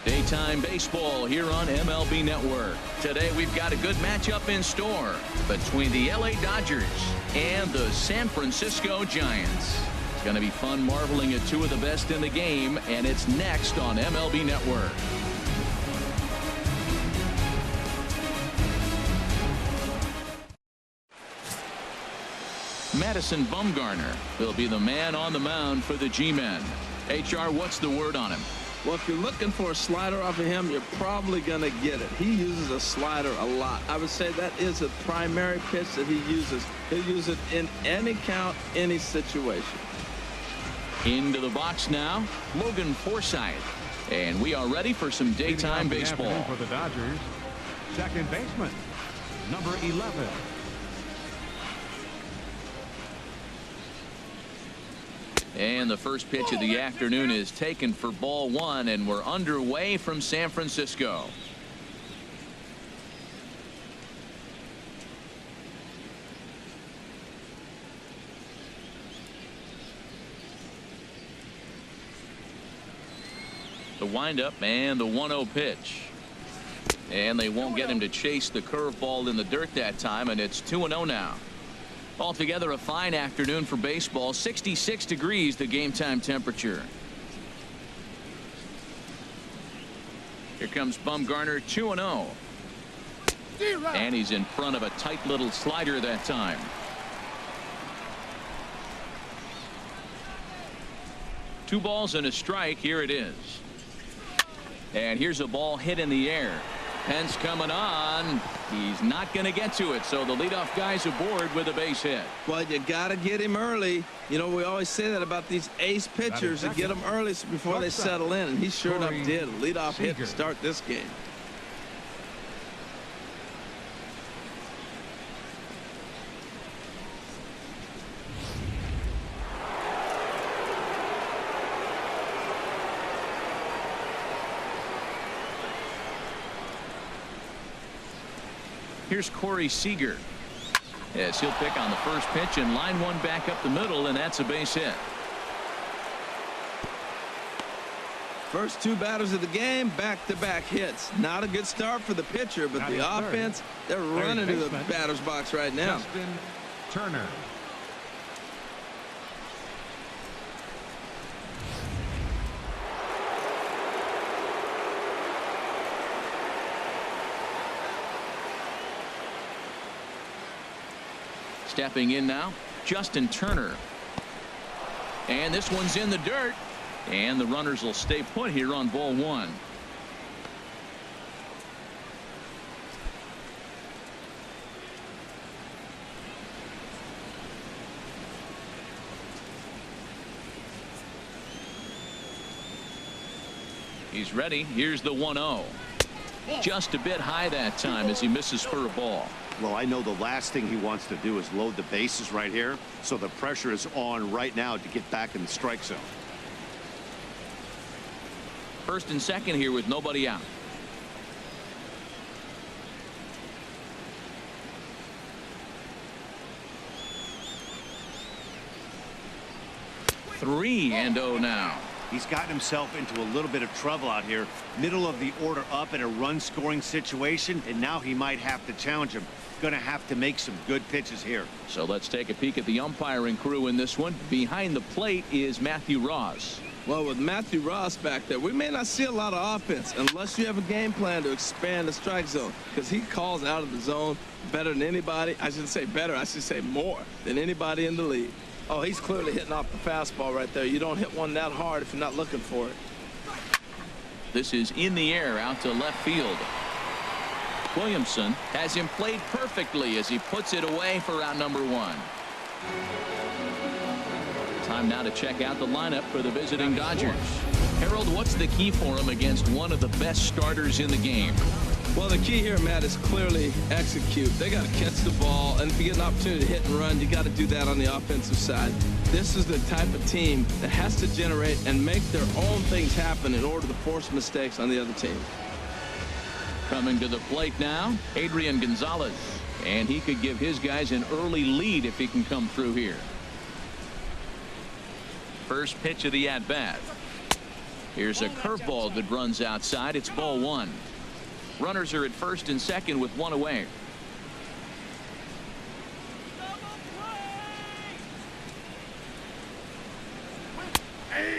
Daytime baseball here on MLB Network. Today we've got a good matchup in store between the LA Dodgers and the San Francisco Giants. It's going to be fun marveling at two of the best in the game, and it's next on MLB Network. Madison Bumgarner will be the man on the mound for the G-men. HR, what's the word on him? Well, if you're looking for a slider off of him, you're probably going to get it. He uses a slider a lot. I would say that is a primary pitch that he uses. He'll use it in any count, any situation. Into the box now, Logan Forsythe. And we are ready for some daytime baseball. For the Dodgers, second baseman, number 11. And the first pitch of the afternoon is taken for ball one, and we're underway from San Francisco. The windup and the 1-0 pitch. And they won't get him to chase the curveball in the dirt that time, and it's 2-0 now. Altogether, a fine afternoon for baseball. 66 degrees, the game time temperature. Here comes Bumgarner, 2-0. And he's in front of a tight little slider that time. Two balls and a strike. Here it is. And here's a ball hit in the air. Pence coming on. He's not going to get to it, so the leadoff guy's aboard with a base hit. Well, you got to get him early. You know, we always say that about these ace pitchers, to get them early before they settle in, and he sure enough did. A leadoff hit to start this game. Here's Corey Seager. Yes, he'll pick on the first pitch and line one back up the middle, and that's a base hit. First two batters of the game, back-to-back hits. Not a good start for the pitcher, but the offense, they're running to the batter's box right now. Justin Turner. Stepping in now, Justin Turner. And this one's in the dirt. And the runners will stay put here on ball one. He's ready. Here's the 1-0. Just a bit high that time as he misses for a ball. Well, I know the last thing he wants to do is load the bases right here, so the pressure is on right now to get back in the strike zone. First and second here with nobody out. Three and 0 now. He's gotten himself into a little bit of trouble out here. Middle of the order up in a run-scoring situation, and now he might have to challenge him. Going to have to make some good pitches here. So let's take a peek at the umpiring crew in this one. Behind the plate is Matthew Ross. Well, with Matthew Ross back there, we may not see a lot of offense unless you have a game plan to expand the strike zone, because he calls out of the zone better than anybody. I shouldn't say better, I should say more than anybody in the league. Oh, he's clearly hitting off the fastball right there. You don't hit one that hard if you're not looking for it. This is in the air out to left field. Williamson has him played perfectly as he puts it away for out number one. Time now to check out the lineup for the visiting Dodgers. Harold, what's the key for him against one of the best starters in the game? Well, the key here, Matt, is clearly execute. They got to catch the ball, and if you get an opportunity to hit and run, you got to do that on the offensive side. This is the type of team that has to generate and make their own things happen in order to force mistakes on the other team. Coming to the plate now, Adrian Gonzalez, and he could give his guys an early lead if he can come through here. First pitch of the at-bat. Here's a curveball that runs outside. It's ball one. Runners are at first and second with one away.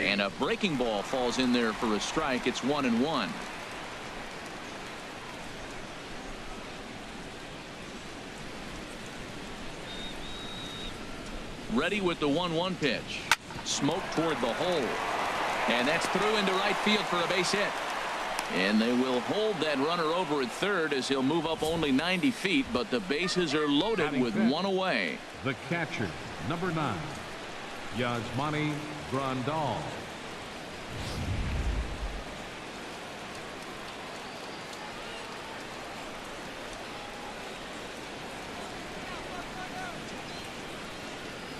And a breaking ball falls in there for a strike. It's 1-1. Ready with the 1-1 pitch. Smoke toward the hole. And that's through into right field for a base hit. And they will hold that runner over at third as he'll move up only 90 feet, but the bases are loaded with one away. The catcher, number 9, Yasmani Grandal.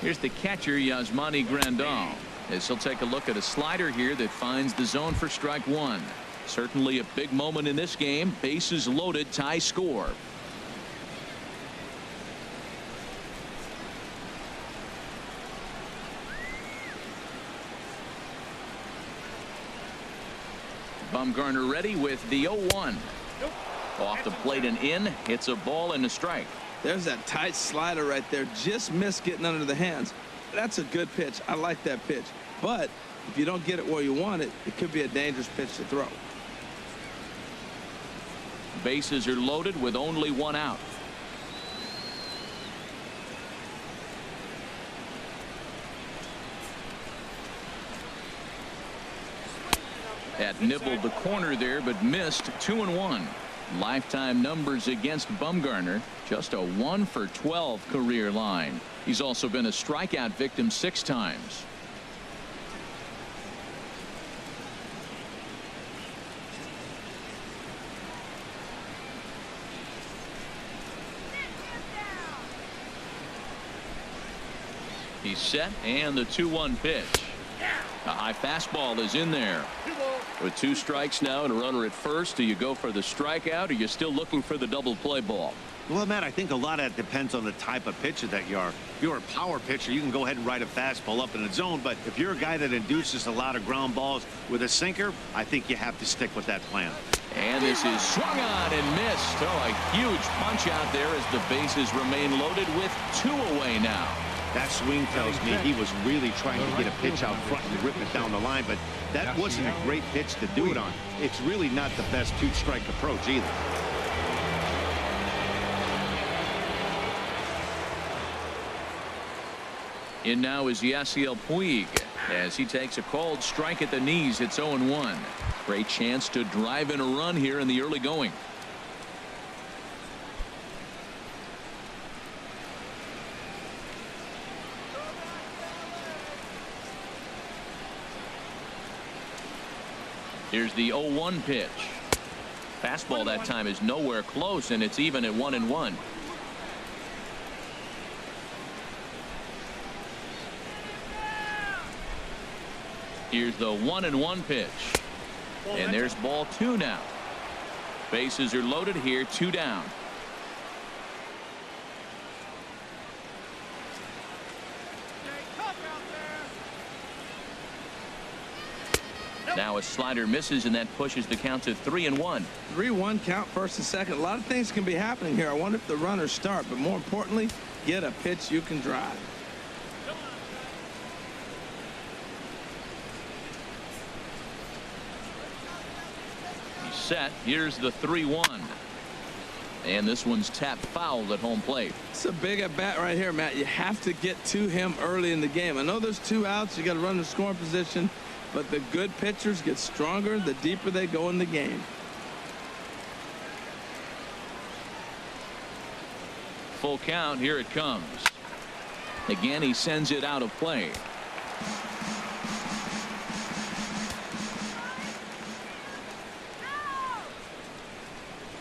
Here's the catcher, Yasmani Grandal, as he'll take a look at a slider here that finds the zone for strike one. Certainly a big moment in this game. Bases loaded, tie score. Bumgarner ready with the 0-1. Off the plate and in. It's a ball and a strike. There's that tight slider right there. Just missed getting under the hands. That's a good pitch. I like that pitch. But if you don't get it where you want it, it could be a dangerous pitch to throw. Bases are loaded with only one out. That nibbled the corner there, but missed. 2-1. Lifetime numbers against Bumgarner, just a 1 for 12 career line. He's also been a strikeout victim 6 times. He's set, and the 2-1 pitch. A high fastball is in there. With 2 strikes now and a runner at first, do you go for the strikeout, or are you still looking for the double play ball? Well, Matt, I think a lot of that depends on the type of pitcher that you are. If you're a power pitcher, you can go ahead and ride a fastball up in the zone. But if you're a guy that induces a lot of ground balls with a sinker, I think you have to stick with that plan. And this is swung on and missed. Oh, a huge punch out there as the bases remain loaded with 2 away now. That swing tells me he was really trying to get a pitch out front and rip it down the line, but that wasn't a great pitch to do it on. It's really not the best 2-strike approach either. In now is Yasiel Puig as he takes a called strike at the knees. It's 0-1. Great chance to drive in a run here in the early going. Here's the 0-1 pitch. Fastball that time is nowhere close, and it's even at 1-1. Here's the 1-1 pitch. And there's ball 2 now. Bases are loaded here, 2 down. Now a slider misses, and that pushes the count to 3-1. 3-1 count, first and second. A lot of things can be happening here. I wonder if the runners start, but more importantly, get a pitch you can drive. He's set. Here's the 3-1. And this one's tapped foul at home plate. It's a big at bat right here, Matt. You have to get to him early in the game. I know there's 2 outs. You got to run the scoring position. But the good pitchers get stronger the deeper they go in the game. Full count. Here it comes. Again, he sends it out of play.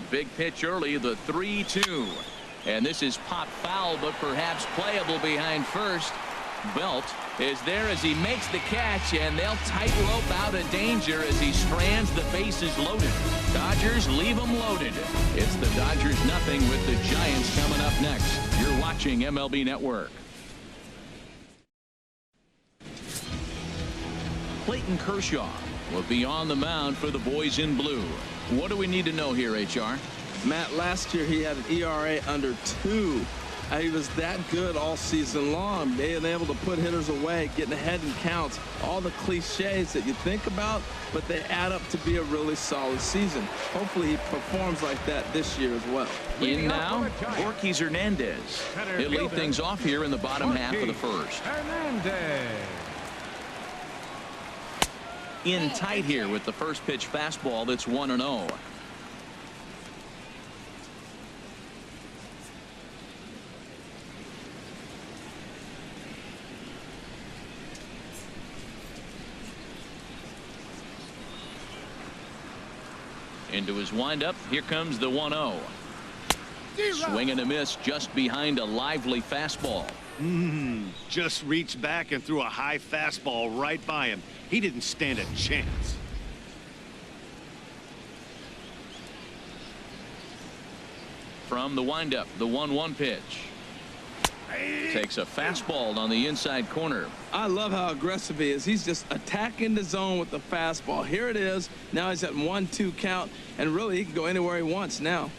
Big pitch early, the 3-2. And this is pop foul, but perhaps playable behind first. Belt is there as he makes the catch, and they'll tightrope out of danger as he strands the bases loaded. Dodgers leave them loaded. It's the Dodgers 0 with the Giants coming up next. You're watching MLB Network. Clayton Kershaw will be on the mound for the boys in blue. What do we need to know here, HR? Matt, last year he had an ERA under 2. He was that good all season long, being able to put hitters away, getting ahead in counts, all the cliches that you think about, but they add up to be a really solid season. Hopefully he performs like that this year as well. In now, Ortiz Hernandez. He'll lead things off here in the bottom half of the first. Hernandez. In tight here with the first pitch fastball that's 1-0. Into his windup. Here comes the 1-0. Swing and a miss just behind a lively fastball. Just reached back and threw a high fastball right by him. He didn't stand a chance. From the windup, the 1-1 pitch. Takes a fastball on the inside corner. I love how aggressive he is. He's just attacking the zone with the fastball. Here it is. Now he's at 1-2 count, and really he can go anywhere he wants now.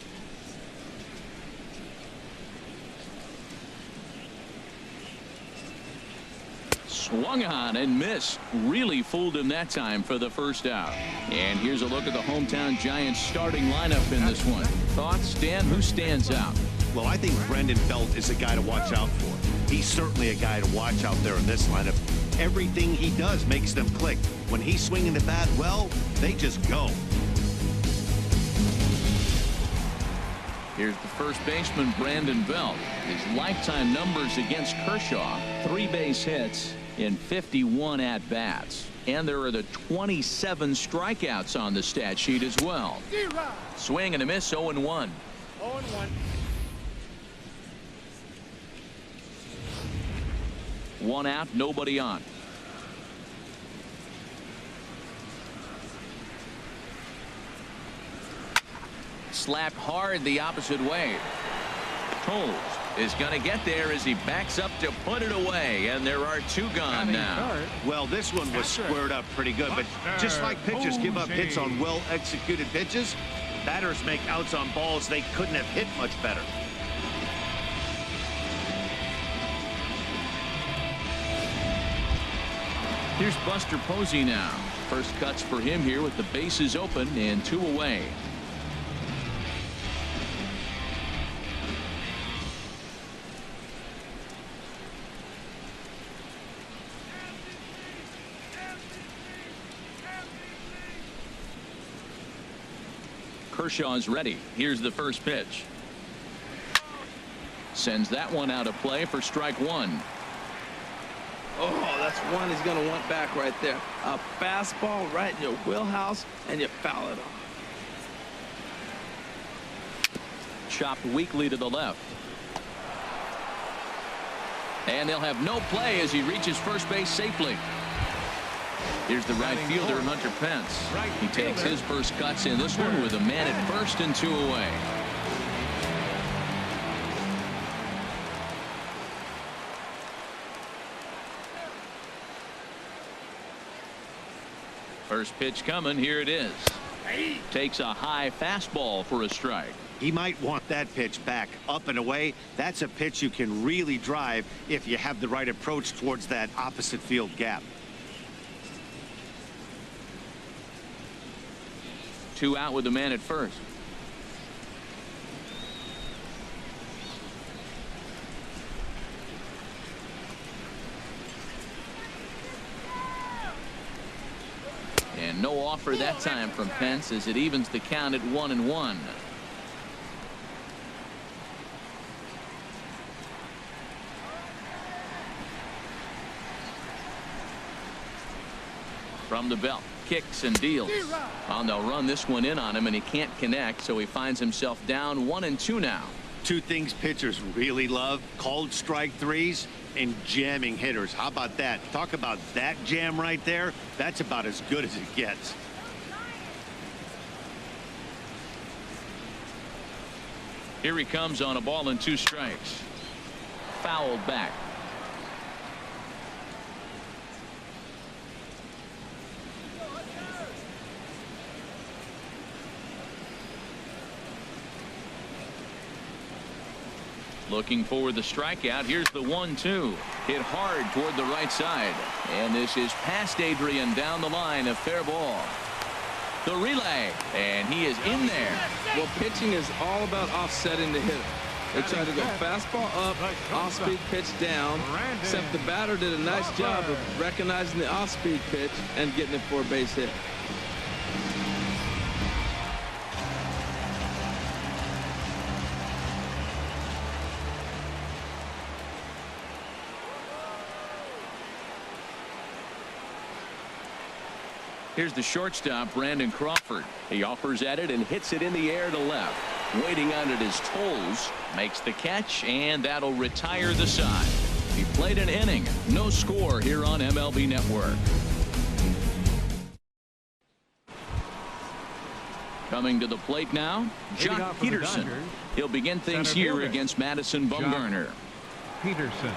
Swung on and missed. Really fooled him that time for the first out. And here's a look at the hometown Giants starting lineup in this one. Thoughts, Dan? Who stands out? Well, I think Brendan Belt is a guy to watch out for. He's certainly a guy to watch out there in this lineup. Everything he does makes them click. When he's swinging the bat well, they just go. Here's the first baseman, Brandon Belt. His lifetime numbers against Kershaw: 3 base hits in 51 at-bats. And there are the 27 strikeouts on the stat sheet as well. Swing and a miss, 0-1. 0-1. 1 out, nobody on. Slapped hard the opposite way. Toles is going to get there as he backs up to put it away, and there are 2 gone now. Well, this one was squared up pretty good, but just like pitchers give up hits on well-executed pitches, batters make outs on balls they couldn't have hit much better. Here's Buster Posey now. First cuts for him here with the bases open and 2 away. Kershaw's ready. Here's the first pitch. Sends that one out of play for strike 1. Oh, that's one he's going to want back right there. A fastball right in your wheelhouse, and you foul it off. Chopped weakly to the left. And they'll have no play as he reaches first base safely. Here's the right fielder, Hunter Pence. He takes his first cuts in this one with a man at first and 2 away. First pitch coming. Here it is. Takes a high fastball for a strike. He might want that pitch back up and away. That's a pitch you can really drive if you have the right approach towards that opposite field gap. 2 out with the man at first. And no offer that time from Pence as it evens the count at 1-1. From the belt, kicks and deals. Oh, they'll run this one in on him, and he can't connect, so he finds himself down 1-2 now. 2 things pitchers really love: called strike threes and jamming hitters. How about that? Talk about that jam right there. That's about as good as it gets. Here he comes on a ball and 2 strikes. Fouled back. Looking for the strikeout. Here's the 1-2. Hit hard toward the right side. And this is past Adrian down the line. A fair ball. The relay. And he is in there. Well, pitching is all about offsetting the hitter. They try to go fastball up, off-speed pitch down, except the batter did a nice job of recognizing the off-speed pitch and getting it for a base hit. Here's the shortstop, Brandon Crawford. He offers at it and hits it in the air to left. Waiting on it is Tolles. Makes the catch, and that'll retire the side. He played an inning. No score here on MLB Network. Coming to the plate now, Jock Peterson. He'll begin things here against Madison Bumgarner. Peterson.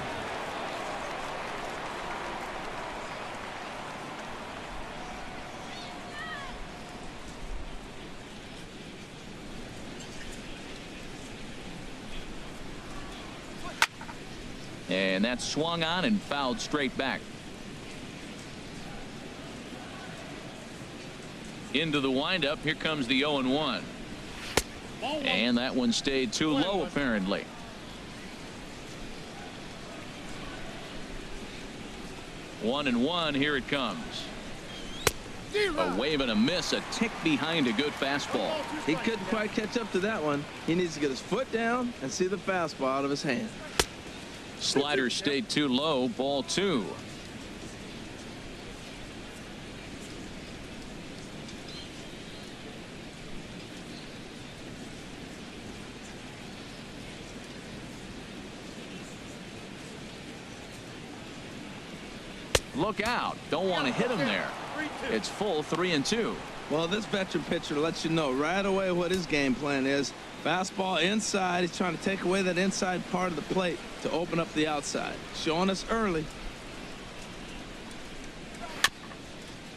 And that's swung on and fouled straight back. Into the windup. Here comes the 0-1. And that one stayed too low, apparently. One and one. Here it comes. A wave and a miss. A tick behind a good fastball. He couldn't quite catch up to that one. He needs to get his foot down and see the fastball out of his hand. Slider stayed too low. Ball two. Look out. Don't want to hit him there. It's full 3-2. Well, this veteran pitcher lets you know right away what his game plan is. Fastball inside. He's trying to take away that inside part of the plate to open up the outside. Showing us early.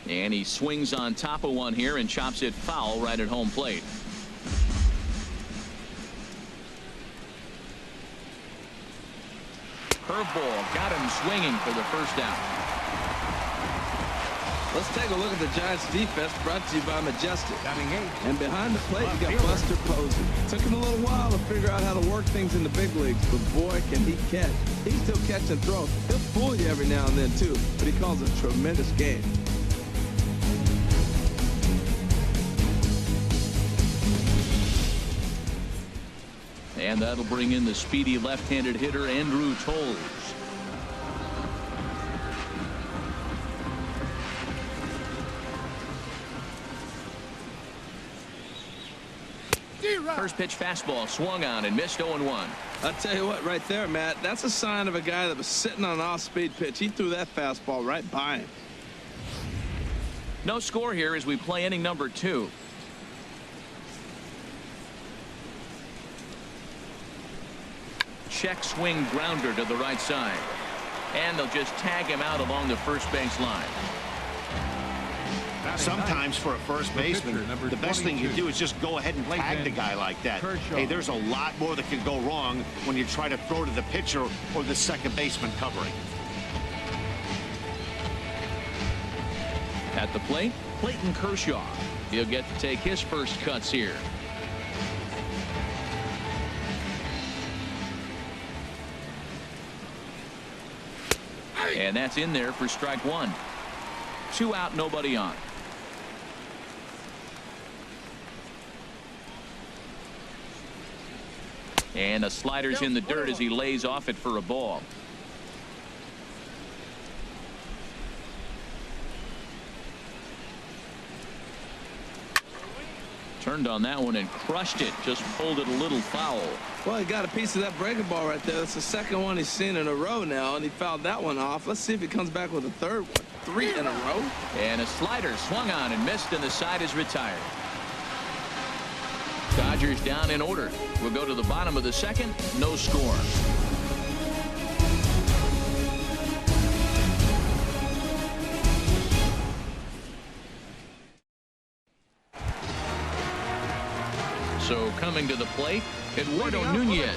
And he swings on top of one here and chops it foul right at home plate. Curveball got him swinging for the first out. Let's take a look at the Giants defense, brought to you by Majestic. Batting eight. And behind the plate, you got Buster Posey. Took him a little while to figure out how to work things in the big leagues, but boy, can he catch. He can still catch and throw. He'll fool you every now and then, too, but he calls a tremendous game. And that'll bring in the speedy left-handed hitter, Andrew Tolles. First pitch fastball swung on and missed 0-1. I'll tell you what, right there, Matt, that's a sign of a guy that was sitting on an off-speed pitch. He threw that fastball right by him. No score here as we play inning number 2. Check swing grounder to the right side. And they'll just tag him out along the first base line. Sometimes for a first baseman, the best thing you do is just go ahead and tag the guy like that. Hey, there's a lot more that can go wrong when you try to throw to the pitcher or the second baseman covering. At the plate, Clayton Kershaw. He'll get to take his first cuts here. And that's in there for strike one. 2 out, nobody on. And a slider's in the dirt as he lays off it for a ball. Turned on that one and crushed it. Just pulled it a little foul. Well, he got a piece of that breaking ball right there. That's the second one he's seen in a row now, and he fouled that one off. Let's see if he comes back with a third one. 3 in a row. And a slider swung on and missed, and the side is retired. Dodgers down in order. We'll go to the bottom of the second. No score. So coming to the plate, Eduardo Nunez.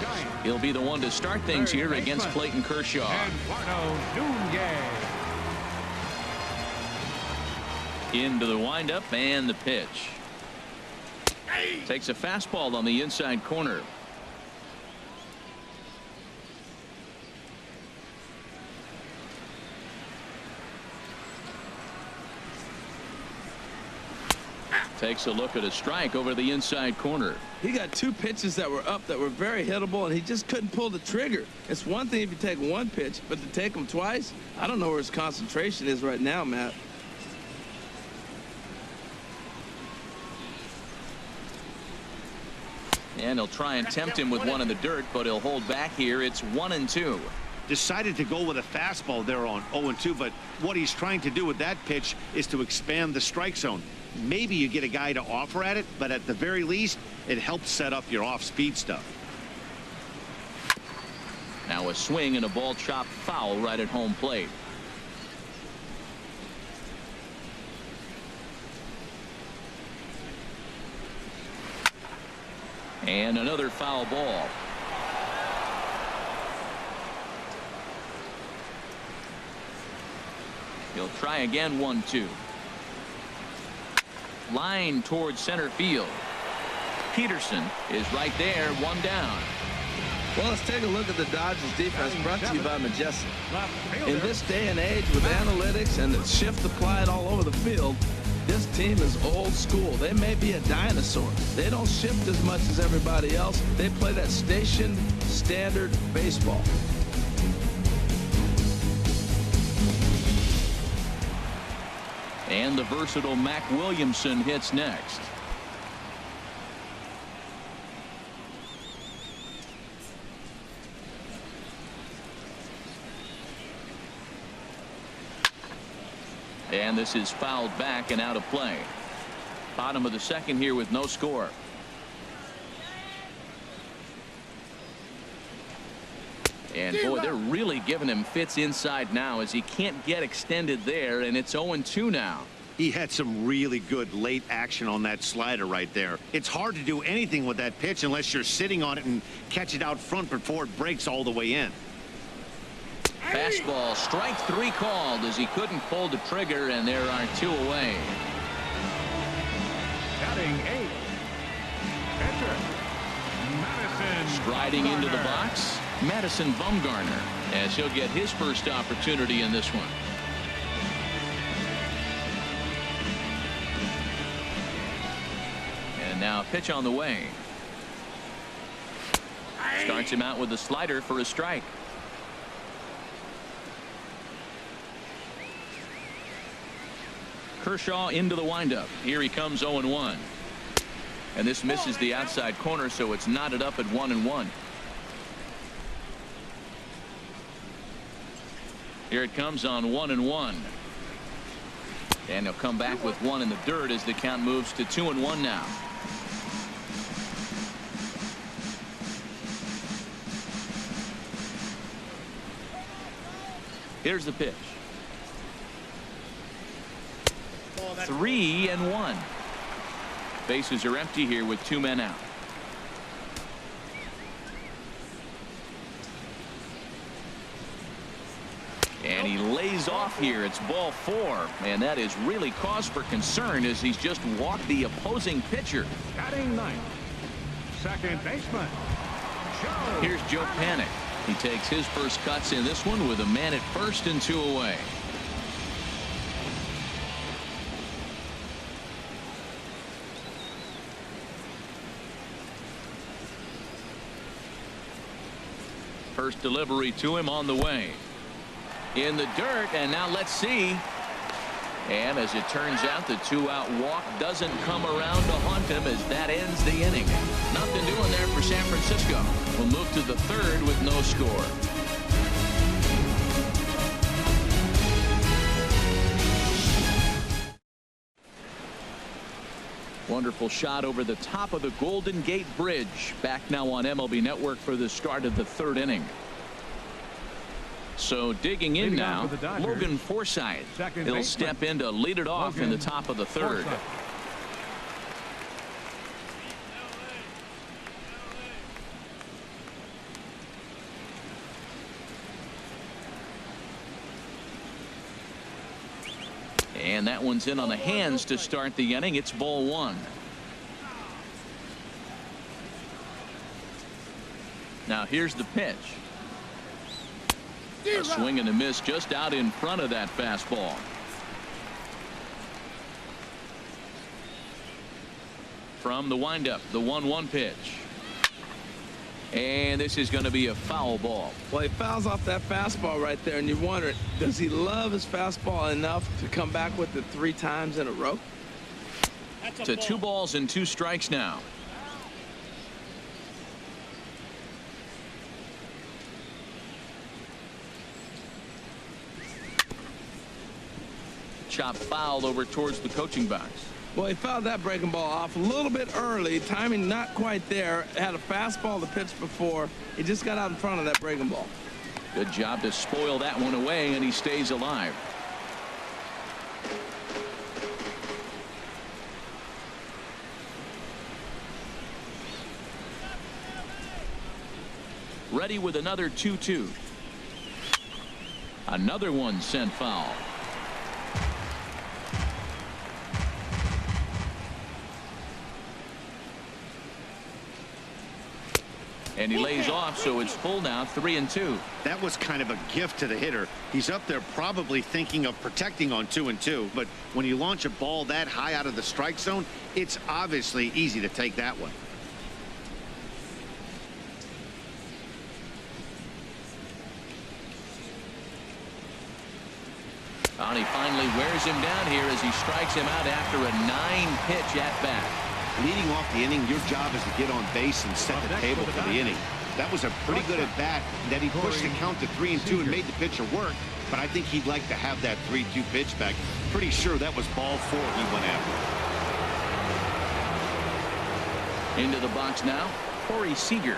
He'll be the one to start things here against Clayton Kershaw. Eduardo Nunez. Into the windup and the pitch. Takes a fastball on the inside corner. Takes a look at a strike over the inside corner. He got two pitches that were up that were very hittable, and he just couldn't pull the trigger. It's one thing if you take one pitch, but to take them twice, I don't know where his concentration is right now, Matt. And he'll try and tempt him with one in the dirt, but he'll hold back here. It's 1-2. Decided to go with a fastball there on 0-2, but what he's trying to do with that pitch is to expand the strike zone. Maybe you get a guy to offer at it, but at the very least, it helps set up your off-speed stuff. Now a swing and a ball chopped foul right at home plate. And another foul ball. He'll try again. 1-2. Line towards center field. Peterson is right there. One down. Well, let's take a look at the Dodgers defense, brought to you by Majestic. In this day and age with analytics and the shift applied all over the field, this team is old school. They may be a dinosaur. They don't shift as much as everybody else. They play that station standard baseball. And the versatile Mac Williamson hits next. And this is fouled back and out of play. Bottom of the second here with no score. And boy, they're really giving him fits inside now as he can't get extended there, and it's 0-2 now. He had some really good late action on that slider right there. It's hard to do anything with that pitch unless you're sitting on it and catch it out front before it breaks all the way in. Fastball, strike 3 called as he couldn't pull the trigger, and there are 2 away. Batting 8th. Pitcher. Madison. Striding into the box, Madison Bumgarner, as he'll get his first opportunity in this one. And now a pitch on the way. Starts him out with a slider for a strike. Kershaw into the windup. Here he comes 0-1. And this misses the outside corner, so it's knotted up at 1-1. Here it comes on 1-1. And he'll come back with one in the dirt as the count moves to 2-1 now. Here's the pitch. 3-1. Bases are empty here with 2 men out. And he lays off here. It's ball 4, and that is really cause for concern as he's just walked the opposing pitcher. Batting 9th. Second baseman. Here's Joe Panik. He takes his first cuts in this one with a man at first and 2 away. First delivery to him on the way. In the dirt, and now let's see. And as it turns out, the 2-out walk doesn't come around to haunt him as that ends the inning. Nothing doing there for San Francisco. We'll move to the 3rd with no score. Wonderful shot over the top of the Golden Gate Bridge. Back now on MLB Network for the start of the 3rd inning. So digging in now, Logan Forsythe. He'll step in to lead it off in the top of the 3rd. And that one's in on the hands to start the inning. It's ball one. Now here's the pitch. A swing and a miss just out in front of that fastball. From the windup, the 1-1 pitch. And this is going to be a foul ball. Well, he fouls off that fastball right there, and you wonder, does he love his fastball enough to come back with it 3 times in a row? To 2 balls and 2 strikes now. Chop foul over towards the coaching box. Well, he fouled that breaking ball off a little bit early. Timing not quite there. Had a fastball to pitch before. He just got out in front of that breaking ball. Good job to spoil that one away, and he stays alive. Ready with another 2-2. Another one sent foul. And he lays off, so it's full now, 3-2. That was kind of a gift to the hitter. He's up there probably thinking of protecting on 2-2, but when you launch a ball that high out of the strike zone, it's obviously easy to take that one. And he finally wears him down here as he strikes him out after a 9-pitch at bat. Leading off the inning, your job is to get on base and set the table for the inning. That was a pretty good at bat that he pushed the count to 3-2 and made the pitcher work, but I think he'd like to have that 3-2 pitch back. Pretty sure that was ball 4 he went after. Into the box now, Corey Seager.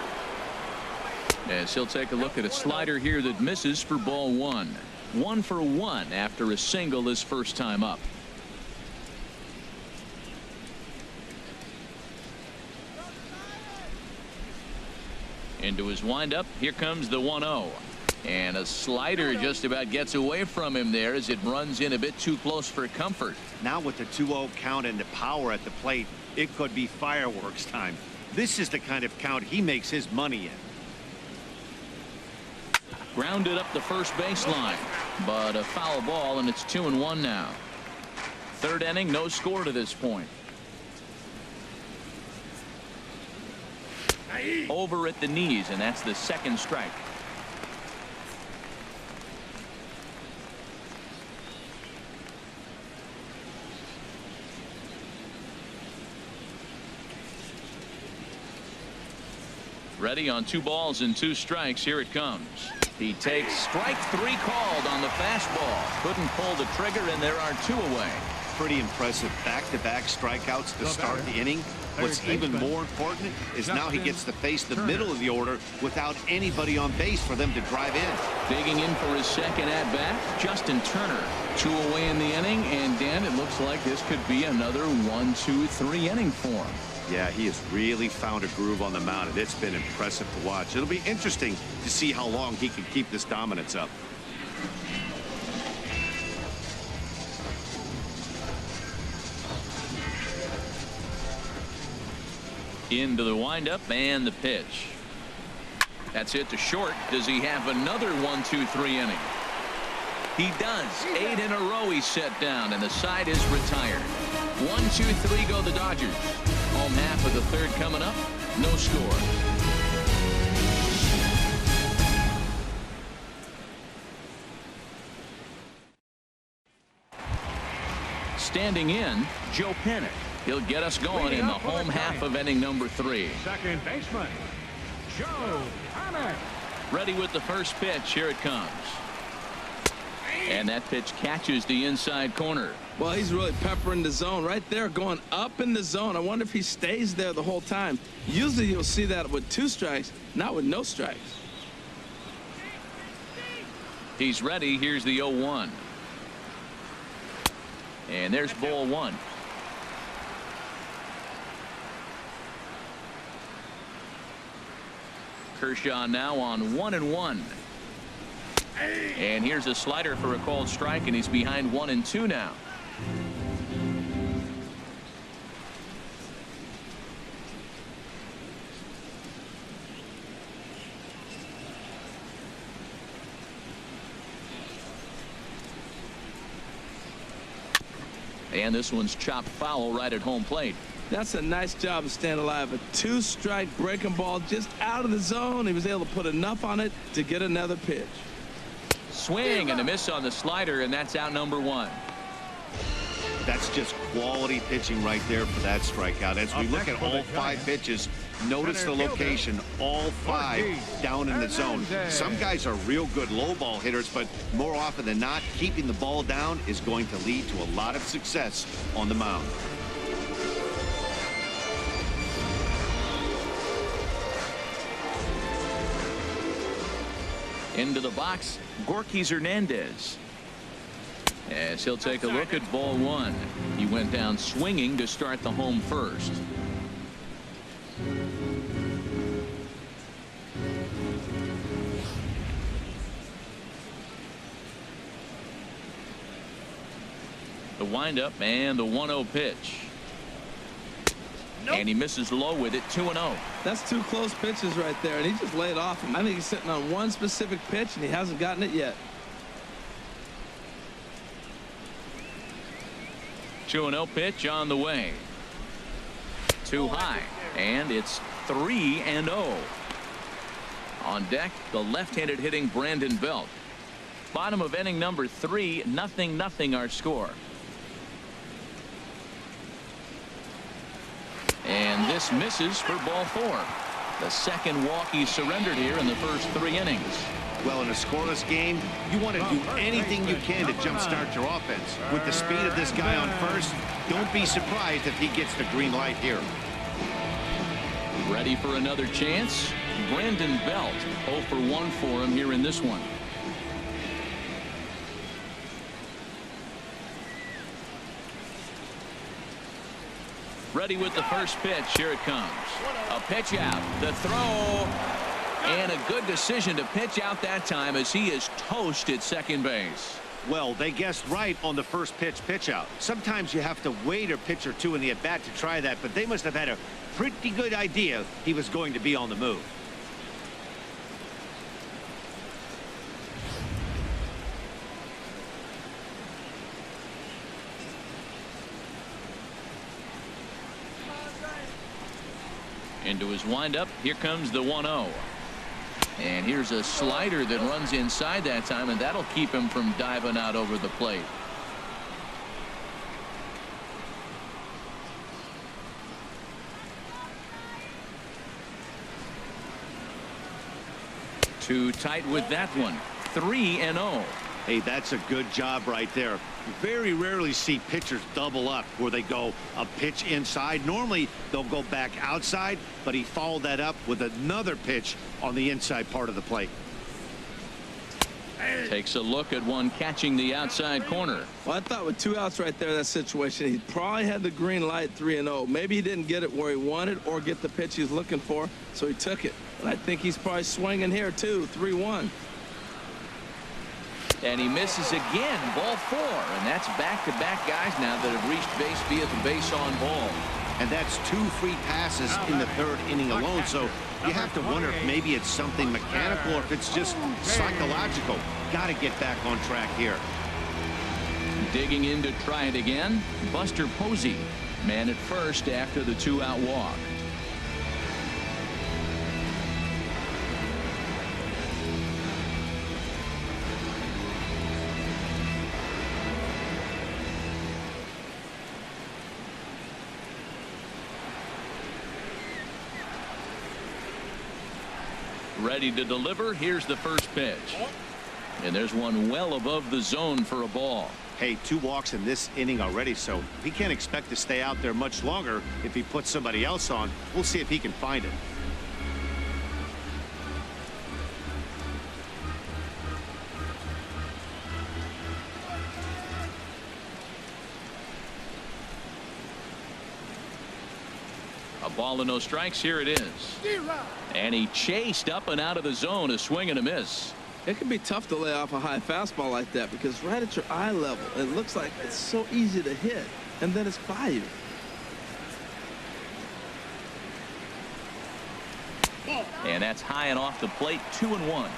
As he'll take a look at a slider here that misses for ball 1. 1 for 1 after a single his first time up. Into his windup. Here comes the 1-0. And a slider just about gets away from him there as it runs in a bit too close for comfort. Now with the 2-0 count and the power at the plate, it could be fireworks time. This is the kind of count he makes his money in. Grounded up the first baseline, but a foul ball, and it's 2-1 now. Third inning, no score to this point. Over at the knees, and that's the second strike. Ready on 2 balls and 2 strikes. Here it comes. He takes strike 3 called on the fastball. Couldn't pull the trigger, and there are 2 away. Pretty impressive back-to-back strikeouts to start the inning. What's even more important is now he gets to face the middle of the order without anybody on base for them to drive in. Digging in for his second at-bat, Justin Turner. 2 away in the inning, and Dan, it looks like this could be another 1-2-3 inning for him. Yeah, he has really found a groove on the mound, and it's been impressive to watch. It'll be interesting to see how long he can keep this dominance up. Into the windup and the pitch. That's it to short. Does he have another 1-2-3 inning? He does. 8 in a row he's set down, and the side is retired. 1-2-3 go the Dodgers. Home half of the third coming up. No score. Standing in, Joe Panic. He'll get us going in the home half of inning number 3. Second baseman, Joe Panic. Ready with the first pitch. Here it comes. And that pitch catches the inside corner. Well, he's really peppering the zone right there, going up in the zone. I wonder if he stays there the whole time. Usually you'll see that with 2 strikes, not with no strikes. He's ready. Here's the 0-1. And there's ball 1. Kershaw now on 1-1. And here's a slider for a called strike, and he's behind 1-2 now. And this one's chopped foul right at home plate. That's a nice job of staying alive. A two-strike breaking ball just out of the zone. He was able to put enough on it to get another pitch. Swing and a miss on the slider, and that's out number one. That's just quality pitching right there for that strikeout. As we look at all 5 pitches, notice the location, all 5 down in the zone. Some guys are real good low ball hitters, but more often than not, keeping the ball down is going to lead to a lot of success on the mound. Into the box, Gorkys Hernandez. As he'll take a look at ball one. He went down swinging to start the home first. The windup and the 1-0 pitch. Nope. And he misses low with it, 2-0. That's 2 close pitches right there, and he just laid off him. I think he's sitting on one specific pitch, and he hasn't gotten it yet. 2-0 pitch on the way. Too high, and it's 3-0. On deck, the left-handed hitting Brandon Belt. Bottom of inning number 3, 0-0 our score. And this misses for ball 4. The second walk he surrendered here in the first 3 innings. Well, in a scoreless game, you want to do anything you can to jumpstart your offense. With the speed of this guy on first, don't be surprised if he gets the green light here. Ready for another chance? Brandon Belt, 0 for 1 for him here in this one. Ready with the first pitch. Here it comes. A pitch out. The throw. And a good decision to pitch out that time as he is toast at second base. Well, they guessed right on the first pitch out. Sometimes you have to wait a pitch or 2 in the at-bat to try that, but they must have had a pretty good idea he was going to be on the move. Into his windup. Here comes the 1-0. And here's a slider that runs inside that time, and that'll keep him from diving out over the plate. Too tight with that one. 3-0. Hey, that's a good job right there. You very rarely see pitchers double up where they go a pitch inside. Normally they'll go back outside, but he followed that up with another pitch on the inside part of the plate. Takes a look at one catching the outside corner. Well, I thought with 2 outs right there in that situation, he probably had the green light, 3-0. Maybe he didn't get it where he wanted or get the pitch he's looking for, so he took it. And I think he's probably swinging here too, 3-1. And he misses again, ball 4. And that's back-to-back guys now that have reached base via the base on ball. And that's 2 free passes in the 3rd inning alone. So you have to wonder if maybe it's something mechanical or if it's just psychological. Got to get back on track here. Digging in to try it again, Buster Posey. Man at first after the 2-out walk. Ready to deliver. Here's the first pitch. And there's one well above the zone for a ball. Hey, 2 walks in this inning already, so he can't expect to stay out there much longer if he puts somebody else on. We'll see if he can find it. A ball and no strikes. Here it is. And he chased up and out of the zone, a swing and a miss. It can be tough to lay off a high fastball like that because right at your eye level, it looks like it's so easy to hit, and then it's by you. And that's high and off the plate, 2-1.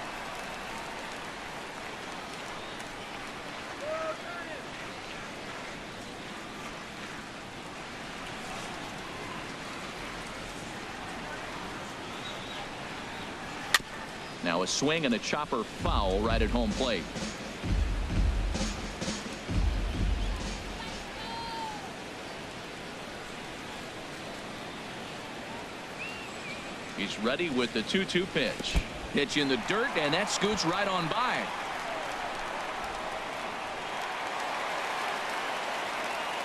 Now a swing and a chopper foul right at home plate. He's ready with the 2-2 pitch. Pitch in the dirt, and that scoots right on by.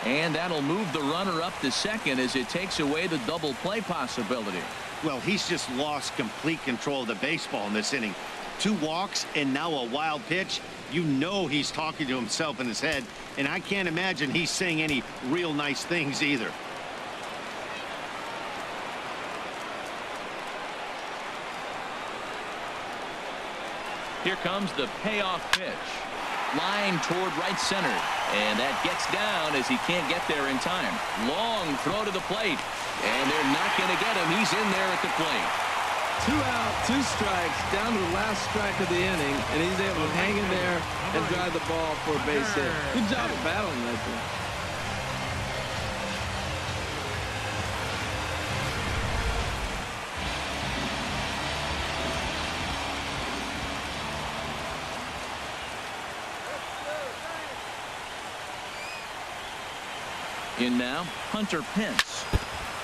And that'll move the runner up to second as it takes away the double play possibility. Well, he's just lost complete control of the baseball in this inning. 2 walks and now a wild pitch. You know he's talking to himself in his head, and I can't imagine he's saying any real nice things either. Here comes the payoff pitch. Line toward right center. And that gets down as he can't get there in time. Long throw to the plate. And they're not going to get him. He's in there at the plate. 2 out, 2 strikes, down to the last strike of the inning, and he's able to hang in there and drive the ball for a base hit. Good job of battling right there. In now, Hunter Pence.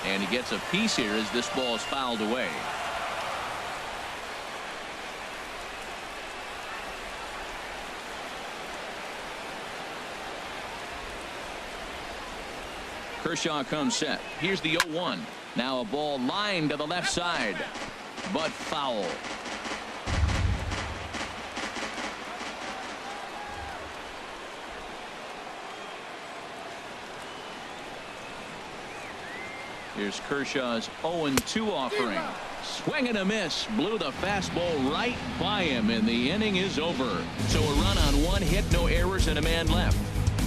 And he gets a piece here as this ball is fouled away. Kershaw comes set. Here's the 0-1. Now a ball lined to the left side, but foul. Here's Kershaw's 0-2 offering. Swing and a miss. Blew the fastball right by him, and the inning is over. So a run on 1 hit, no errors, and a man left.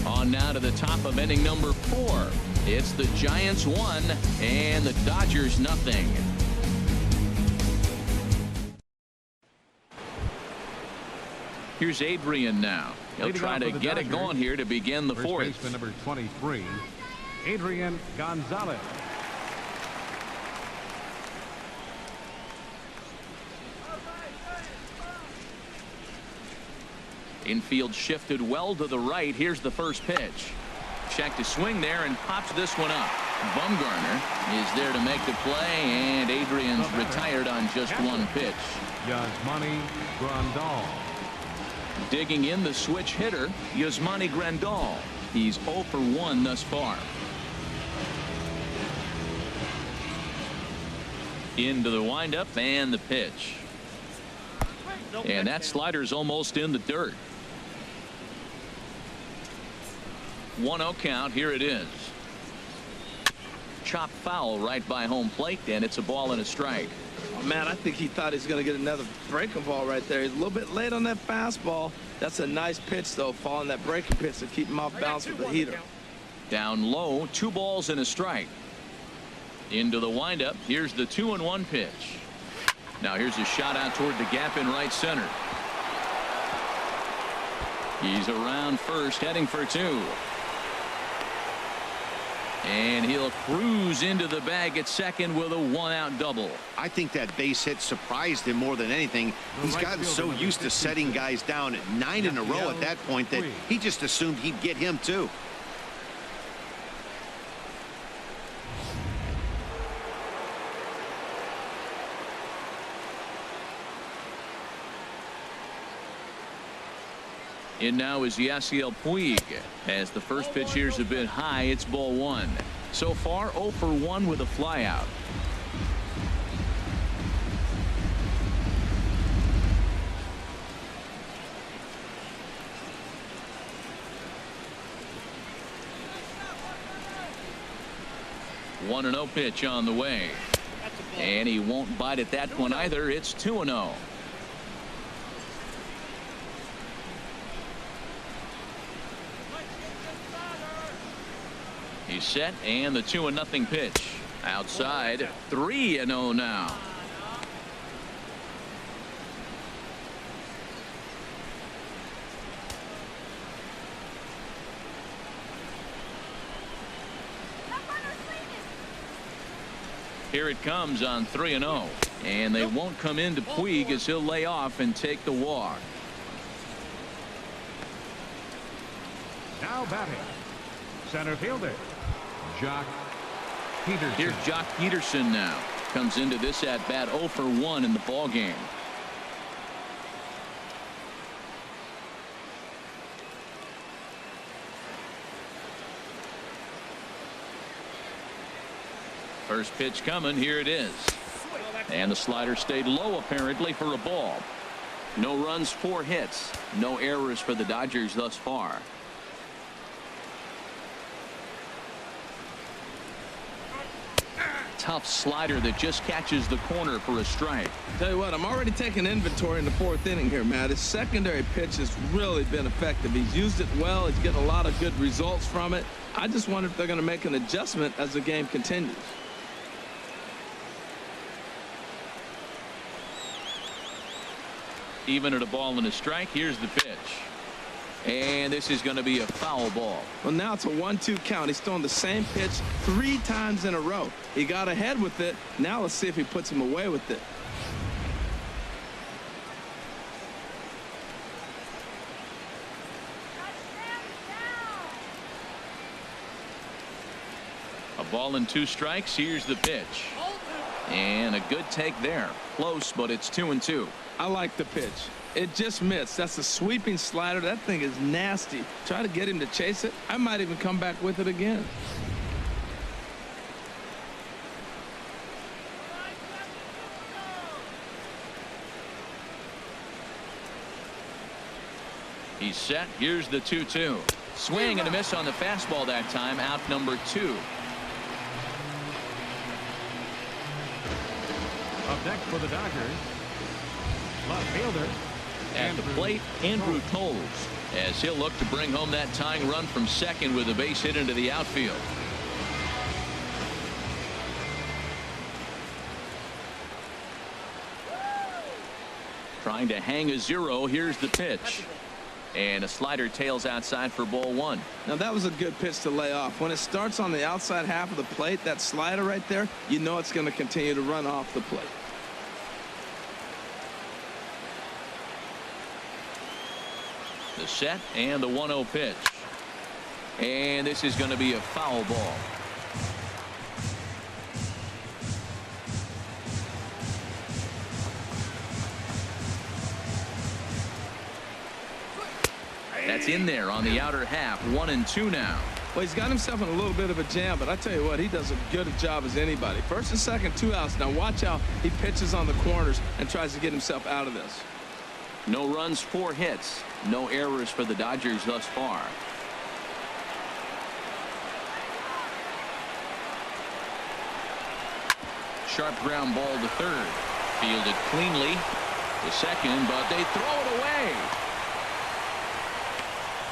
On now to the top of inning number 4. It's the Giants 1 and the Dodgers nothing. Here's Adrian now. He'll try to get it going here to begin the 4th. First baseman number 23, Adrian Gonzalez. Infield shifted well to the right. Here's the first pitch. Check to swing there and pops this one up. Bumgarner is there to make the play, and Adrian's retired on just 1 pitch. Yasmani Grandal. Digging in the switch hitter, Yasmani Grandal. He's 0 for 1 thus far. Into the windup and the pitch. And that slider's almost in the dirt. 1-0 count. Here it is. Chop foul right by home plate, and it's a ball and a strike. Oh, man, I think he thought he's going to get another breaking ball right there. He's a little bit late on that fastball. That's a nice pitch, though, following that breaking pitch to keep him off balance with the heater. Down low, 2 balls and a strike. Into the windup. Here's the 2-1 pitch. Now here's a shot out toward the gap in right center. He's around first, heading for 2. And he'll cruise into the bag at second with a 1-out double. I think that base hit surprised him more than anything. He's gotten so used to setting guys down at 9 in a row at that point that he just assumed he'd get him too. In now is Yasiel Puig. As the first pitch here's a bit high, it's ball 1. So far 0 for 1 with a flyout. One 1-0 pitch on the way. And he won't bite at that one either. It's 2-0. He's set, and the 2-0 pitch. Outside, 3-0 now. Here it comes on 3-0. And they won't come into Puig as he'll lay off and take the walk. Now batting, center fielder, Jock Peterson. Here's Jock Peterson now. Comes into this at bat 0 for 1 in the ball game. First pitch coming. Here it is. And the slider stayed low apparently for a ball. No runs, 4 hits. No errors for the Dodgers thus far. Tough slider that just catches the corner for a strike. Tell you what, I'm already taking inventory in the 4th inning here, Matt. His secondary pitch has really been effective. He's used it well. He's getting a lot of good results from it. I just wonder if they're going to make an adjustment as the game continues. Even at a ball and a strike. Here's the pitch. And this is going to be a foul ball. Well, now it's a 1-2 count. He's throwing the same pitch 3 times in a row. He got ahead with it. Now let's see if he puts him away with it. A ball and 2 strikes. Here's the pitch. And a good take there. Close, but it's 2-2. I like the pitch. It just missed. That's a sweeping slider. That thing is nasty. Try to get him to chase it. I might even come back with it again. He's set. Here's the 2-2. Swing and a miss on the fastball that time. Out number 2. Up next for the Dodgers, left fielder. At the plate, Andrew Toles, as he'll look to bring home that tying run from second with a base hit into the outfield. Trying to hang a 0. Here's the pitch. And a slider tails outside for ball 1. Now that was a good pitch to lay off. When it starts on the outside half of the plate, that slider right there, you know it's going to continue to run off the plate. The set and the 1-0 pitch. And this is going to be a foul ball. That's in there on the outer half. 1-2 now. Well, he's got himself in a little bit of a jam, but I tell you what, he does a good job as anybody. First and second, 2 outs. Now watch how he pitches on the corners and tries to get himself out of this. No runs, 4 hits. No errors for the Dodgers thus far. Sharp ground ball to third. Fielded cleanly to second, but they throw it away.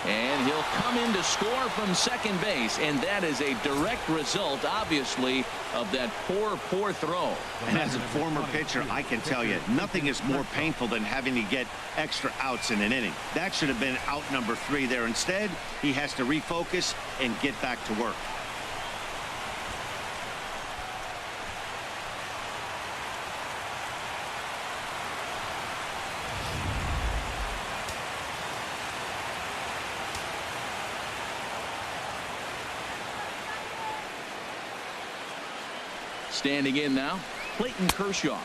And he'll come in to score from second base, and that is a direct result, obviously, of that poor throw. And as a former pitcher, I can tell you, nothing is more painful than having to get extra outs in an inning. That should have been out number 3 there. Instead, he has to refocus and get back to work. Standing in now, Clayton Kershaw,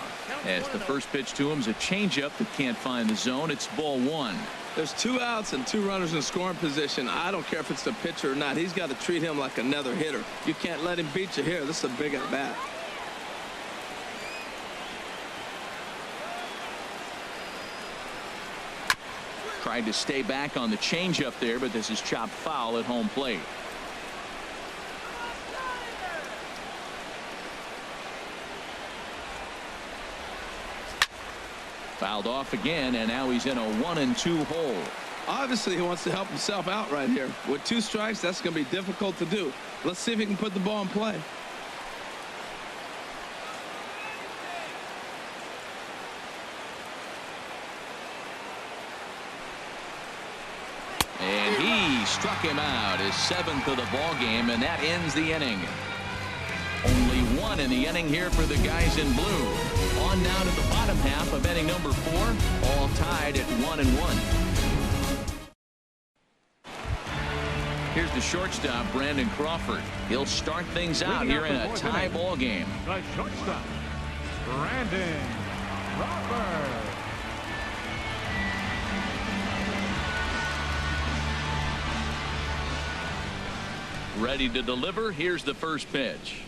as the first pitch to him is a changeup that can't find the zone. It's ball 1. There's 2 outs and 2 runners in scoring position. I don't care if it's the pitcher or not. He's got to treat him like another hitter. You can't let him beat you here. This is a big at bat. Tried to stay back on the changeup there, but this is chopped foul at home plate. Fouled off again, and now he's in a 1-2 hole. Obviously, he wants to help himself out right here. With 2 strikes, that's going to be difficult to do. Let's see if he can put the ball in play. And he struck him out, his 7th of the ball game, and that ends the inning. Only 1 in the inning here for the guys in blue. On now to the bottom half of inning number 4, all tied at 1-1. Here's the shortstop, Brandon Crawford. He'll start things out here in a tie ball game. The shortstop, Brandon Crawford. Ready to deliver. Here's the first pitch.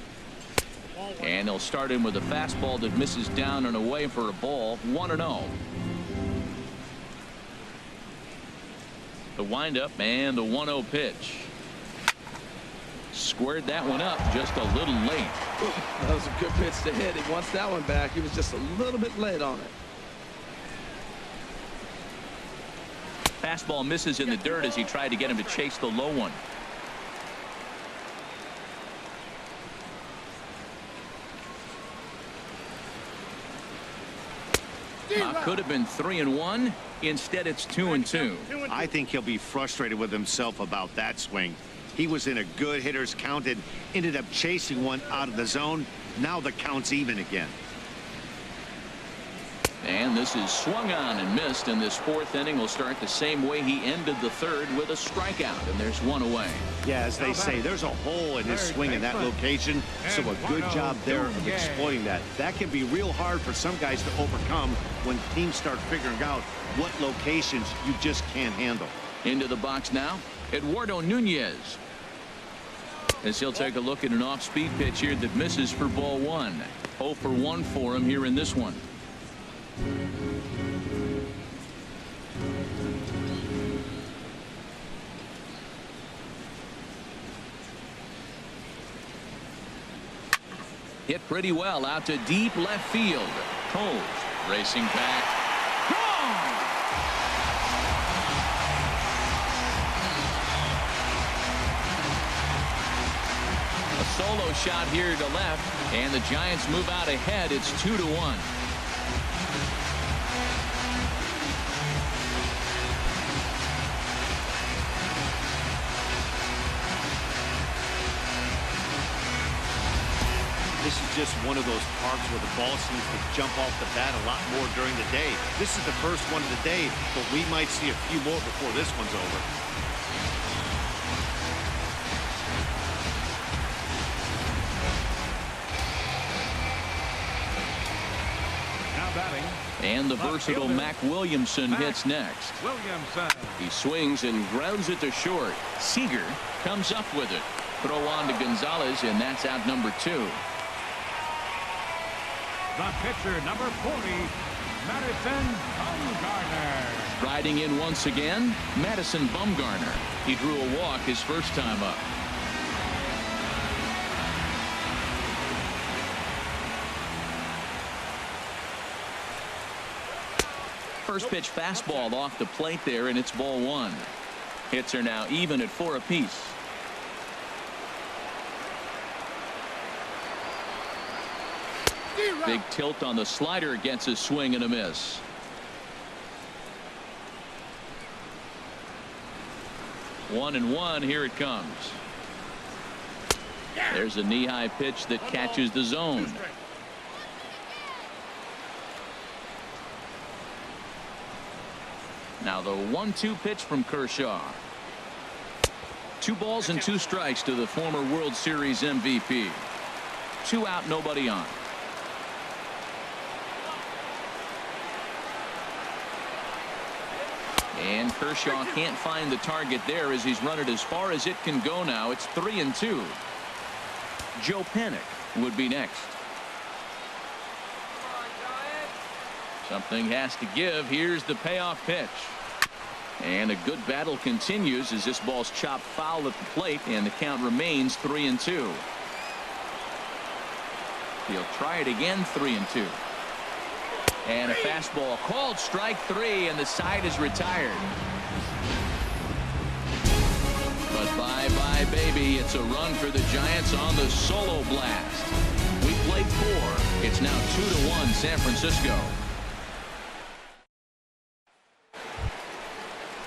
And he'll start him with a fastball that misses down and away for a ball. 1-0. The windup and the 1-0 pitch. Squared that one up just a little late. That was a good pitch to hit. He wants that one back. He was just a little bit late on it. Fastball misses in the dirt as he tried to get him to chase the low one. Could have been 3-1. Instead, it's 2-2. I think he'll be frustrated with himself about that swing. He was in a good hitter's count and ended up chasing one out of the zone. Now the count's even again. And this is swung on and missed, and this 4th inning will start the same way he ended the 3rd, with a strikeout, and there's 1 away. Yeah, as they say, there's a hole in his swing in that location, so a good job there of exploiting that. That can be real hard for some guys to overcome when teams start figuring out what locations you just can't handle. Into the box now, Eduardo Nunez. As he'll take a look at an off-speed pitch here that misses for ball 1. 0 for 1 for him here in this one. Hit pretty well out to deep left field. Coles racing back. Gone! A solo shot here to left, and the Giants move out ahead. It's 2-1. This is just one of those parks where the ball seems to jump off the bat a lot more during the day. This is the first one of the day, but we might see a few more before this one's over. Now batting. And the versatile Mac Williamson hits next. Williamson. He swings and grounds it to short. Seager comes up with it. Throw on to Gonzalez, and that's out number 2. The pitcher, number 40, Madison Bumgarner. Riding in once again, Madison Bumgarner. He drew a walk his first time up. First pitch fastball off the plate there, and it's ball 1. Hits are now even at 4 apiece. Big tilt on the slider, gets a swing and a miss. One and one. Here it comes. There's a knee-high pitch that catches the zone. Now the 1-2 pitch from Kershaw. 2 balls and 2 strikes to the former World Series MVP. 2 out, nobody on. And Kershaw can't find the target there as he's run it as far as it can go now. It's 3-2. Joe Panik would be next. Something has to give. Here's the payoff pitch. And a good battle continues as this ball's chopped foul at the plate, and the count remains 3-2. He'll try it again. 3-2. And a fastball called strike 3, and the side is retired. But bye-bye, baby. It's a run for the Giants on the solo blast. We played 4. It's now 2-1 San Francisco.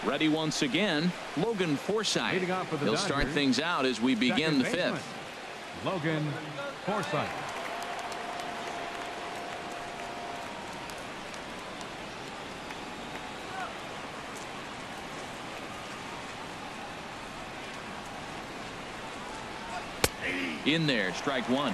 Ready once again, Logan Forsythe. Leading off for the He'll Dodgers, start things out as we begin the baseman, 5th. Logan Forsythe. In there, strike 1.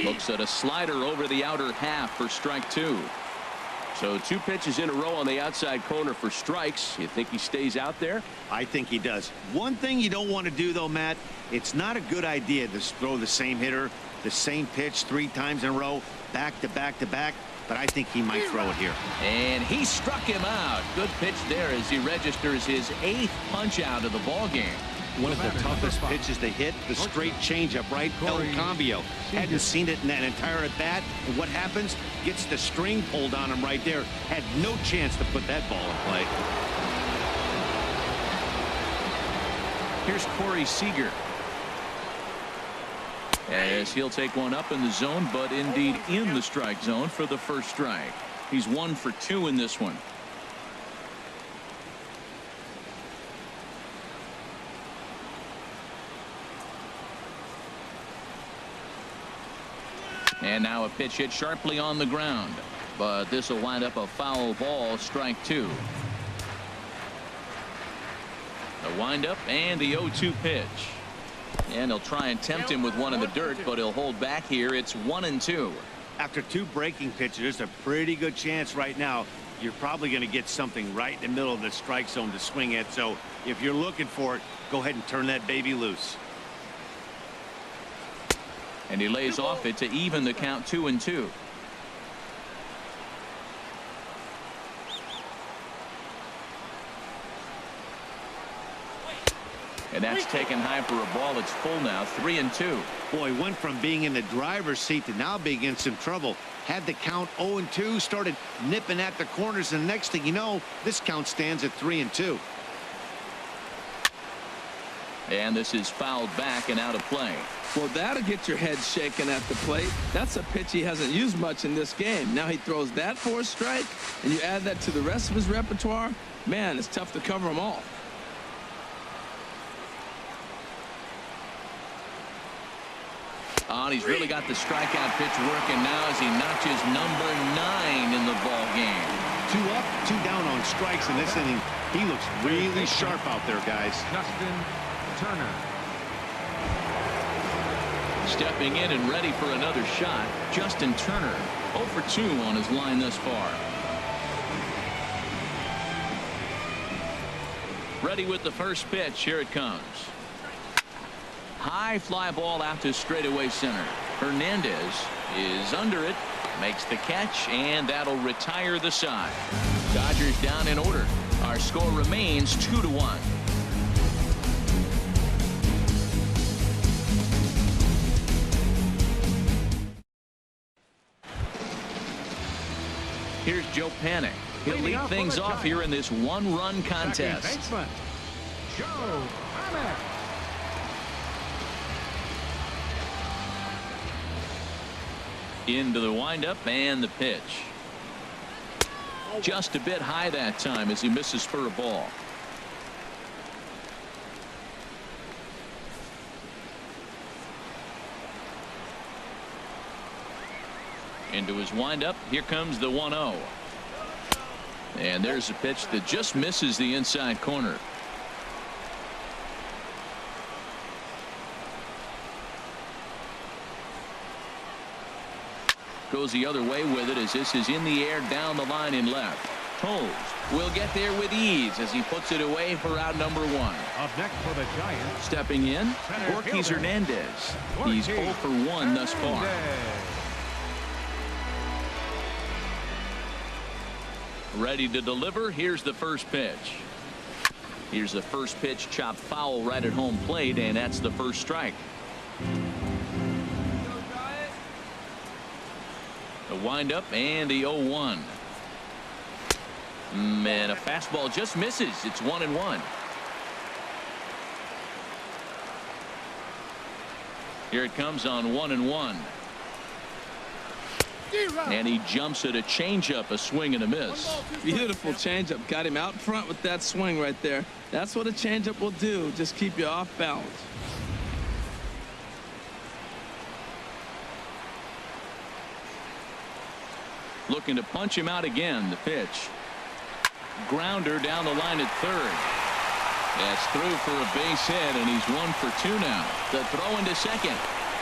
Looks at a slider over the outer half for strike 2. So 2 pitches in a row on the outside corner for strikes. You think he stays out there? I think he does. One thing you don't want to do, though, Matt, it's not a good idea to throw the same hitter, the same pitch 3 times in a row, back to back to back. But I think he might throw it here. And he struck him out. Good pitch there as he registers his 8th punch out of the ball game. One of the toughest pitches to hit, the straight changeup, right? El Cambio. Hadn't seen it in that entire at bat. And what happens? Gets the string pulled on him right there. Had no chance to put that ball in play. Here's Corey Seager. As he'll take one up in the zone, but indeed in the strike zone for the first strike. He's 1 for 2 in this one. And now a pitch hit sharply on the ground, but this will wind up a foul ball, strike 2. The windup and the 0-2 pitch. And he'll try and tempt him with one in the dirt, but he'll hold back here. It's 1-2. After 2 breaking pitches, there's a pretty good chance right now you're probably going to get something right in the middle of the strike zone to swing at. So if you're looking for it, go ahead and turn that baby loose. And he lays off it to even the count 2-2. And that's taken high for a ball. It's full now, 3-2. Boy, went from being in the driver's seat to now being in some trouble. Had the count 0-2, started nipping at the corners, and the next thing you know, this count stands at 3-2. And this is fouled back and out of play. Well, that'll get your head shaken at the plate. That's a pitch he hasn't used much in this game. Now he throws that for a strike, and you add that to the rest of his repertoire. Man, it's tough to cover them all. Oh, and he's really got the strikeout pitch working now as he notches number 9 in the ball game. 2 up, 2 down on strikes in this inning. He looks really sharp out there, guys. Justin Turner. Stepping in and ready for another shot, Justin Turner, 0 for 2 on his line thus far. Ready with the first pitch. Here it comes. High fly ball out to straightaway center. Hernandez is under it, makes the catch, and that'll retire the side. Dodgers down in order. Our score remains 2-1. Here's Joe Panic. He'll lead things off here in this 1-run contest. Baseman, Joe Panic. Into the windup and the pitch. Just a bit high that time as he misses for a ball. Into his windup. Here comes the 1-0. And there's a pitch that just misses the inside corner. Goes the other way with it as this is in the air down the line in left. Toles will get there with ease as he puts it away for out number 1. Up next for the Giants. Stepping in, Ortiz Hernandez. He's 0 for 1 thus far. Ready to deliver. Here's the first pitch. Here's the first pitch chopped foul right at home plate, and that's the first strike. windup and the 0-1. And a fastball just misses. It's 1-1. Here it comes on 1-1. And he jumps at a changeup, a swing and a miss. Beautiful changeup. Got him out front with that swing right there. That's what a changeup will do. Just keep you off balance. Looking to punch him out again. The pitch. Grounder down the line at third. That's through for a base hit, and he's 1 for 2 now. The throw into second.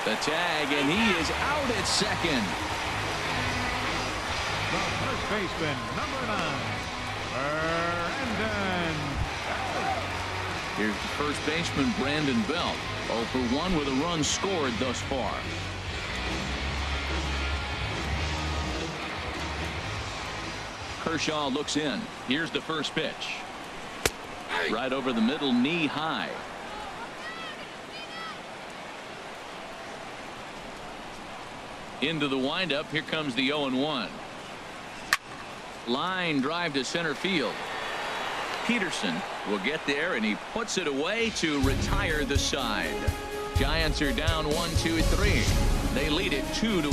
The tag, and he is out at second. The first baseman, number 9, Brandon. Here's the first baseman, Brandon Belt. 0 for 1 with a run scored thus far. Kershaw looks in. Here's the first pitch. Right over the middle, knee high. Into the windup. Here comes the 0-1. Line drive to center field. Peterson will get there, and he puts it away to retire the side. Giants are down 1-2-3. They lead it 2-1.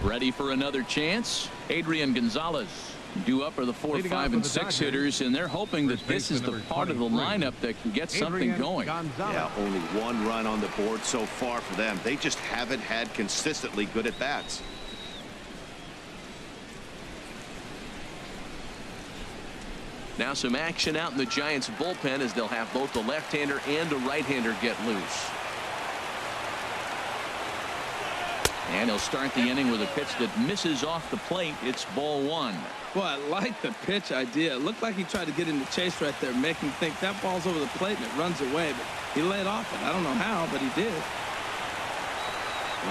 Ready for another chance. Adrian Gonzalez due up are the 4, 5, and 6 hitters, and they're hoping that this is the part of the lineup that can get something going. Yeah, only 1 run on the board so far for them. They just haven't had consistently good at bats. Now some action out in the Giants bullpen as they'll have both the left-hander and a right-hander get loose. And he'll start the inning with a pitch that misses off the plate. It's ball 1. Well, I like the pitch idea. It looked like he tried to get into chase right there, make him think that ball's over the plate and it runs away. But he laid off it. I don't know how, but he did.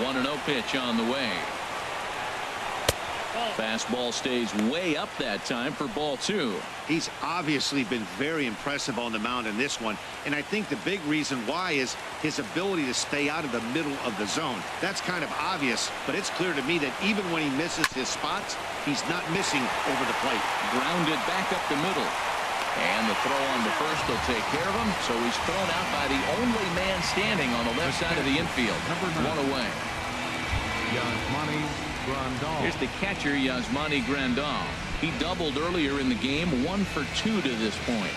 1-0 pitch on the way. Fastball stays way up that time for ball 2. He's obviously been very impressive on the mound in this one, and I think the big reason why is his ability to stay out of the middle of the zone. That's kind of obvious, but it's clear to me that even when he misses his spots, he's not missing over the plate. Grounded back up the middle, and the throw on the first will take care of him, so he's thrown out by the only man standing on the left side of the infield. 1 away. Here's the catcher, Yasmani Grandal. He doubled earlier in the game, 1 for 2 to this point.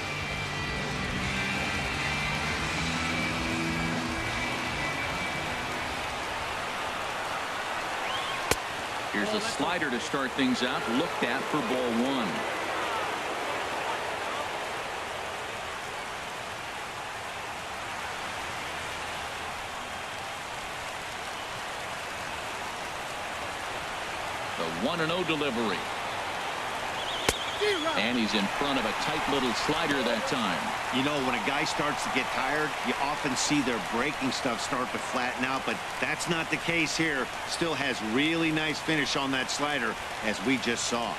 Here's a slider to start things out, looked at for ball 1. The 1-0 delivery. And he's in front of a tight little slider that time. You know, when a guy starts to get tired, you often see their breaking stuff start to flatten out, but that's not the case here. Still has really nice finish on that slider, as we just saw.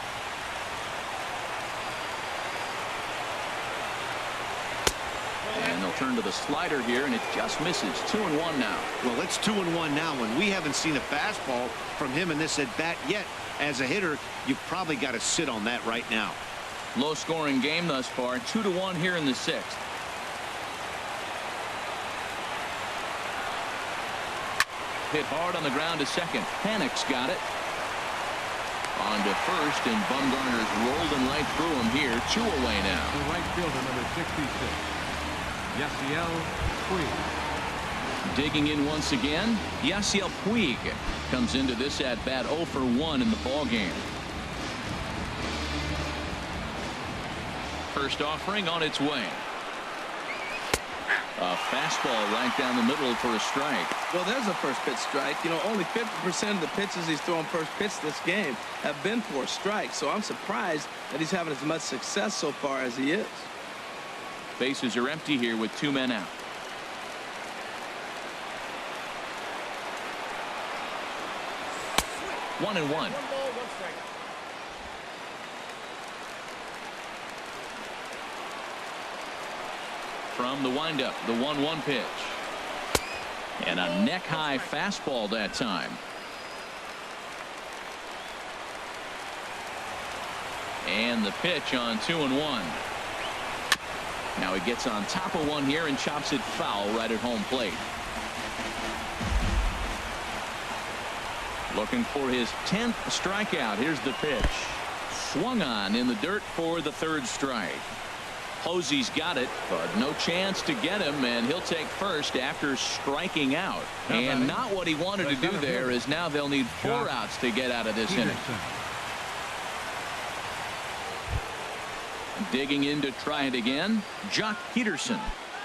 And they'll turn to the slider here, and it just misses. 2-1 now. Well, it's 2-1 now, and we haven't seen a fastball from him in this at bat yet. As a hitter, you've probably got to sit on that right now. Low scoring game thus far. 2-1 here in the 6th. Hit hard on the ground to second. Panic's got it. On to first, and Bumgarner's rolling right through him here. 2 away now. The right fielder, number 66, Yasiel Puig. Digging in once again, Yasiel Puig comes into this at bat 0 for 1 in the ball game. First offering on its way. A fastball right down the middle for a strike. Well, there's a first pitch strike. You know, only 50% of the pitches he's throwing first pitch this game have been for strikes. So I'm surprised that he's having as much success so far as he is. Bases are empty here with 2 men out. One and one. from the windup, the 1-1 pitch. And a neck-high fastball that time. And the pitch on 2-1. Now he gets on top of one here and chops it foul right at home plate. Looking for his 10th strikeout. Here's the pitch. Swung on in the dirt for the 3rd strike. Posey's got it, but no chance to get him, and he'll take first after striking out. And not what he wanted to do there, is now they'll need 4 outs to get out of this inning. Digging in to try it again, Jock Peterson.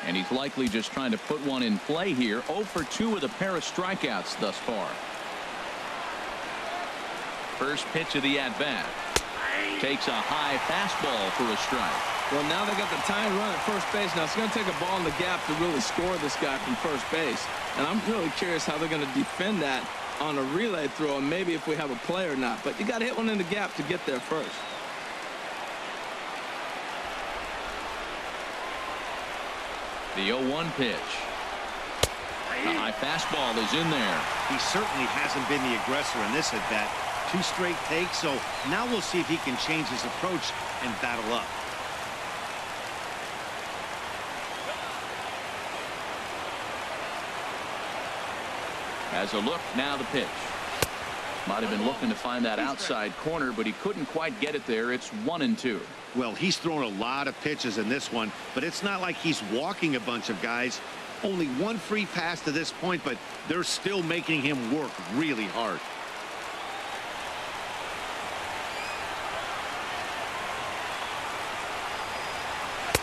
And he's likely just trying to put one in play here. 0 for 2 with a pair of strikeouts thus far. First pitch of the at-bat. Takes a high fastball for a strike. Well, now they got the tying run at first base. Now it's going to take a ball in the gap to really score this guy from first base. And I'm really curious how they're going to defend that on a relay throw, and maybe if we have a play or not. But you got to hit one in the gap to get there first. The 0-1 pitch. A high fastball is in there. He certainly hasn't been the aggressor in this at bat. 2 straight takes, so now we'll see if he can change his approach and battle up. As a look, now the pitch. Might have been looking to find that outside corner, but he couldn't quite get it there. It's 1-2. Well, he's thrown a lot of pitches in this one, but it's not like he's walking a bunch of guys. Only 1 free pass to this point, but they're still making him work really hard.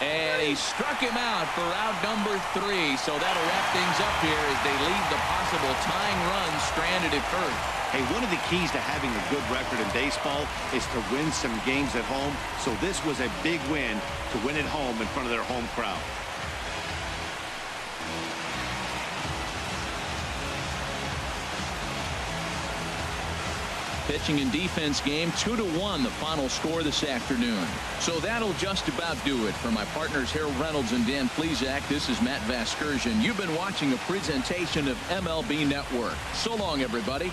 And he struck him out for out number 3. So that'll wrap things up here as they leave the possible tying run stranded at first. Hey, one of the keys to having a good record in baseball is to win some games at home. So this was a big win to win at home in front of their home crowd. Pitching and defense game, 2-1 the final score this afternoon. So that'll just about do it. For my partners Harold Reynolds and Dan Plesac, this is Matt Vasgersian. You've been watching a presentation of MLB Network. So long, everybody.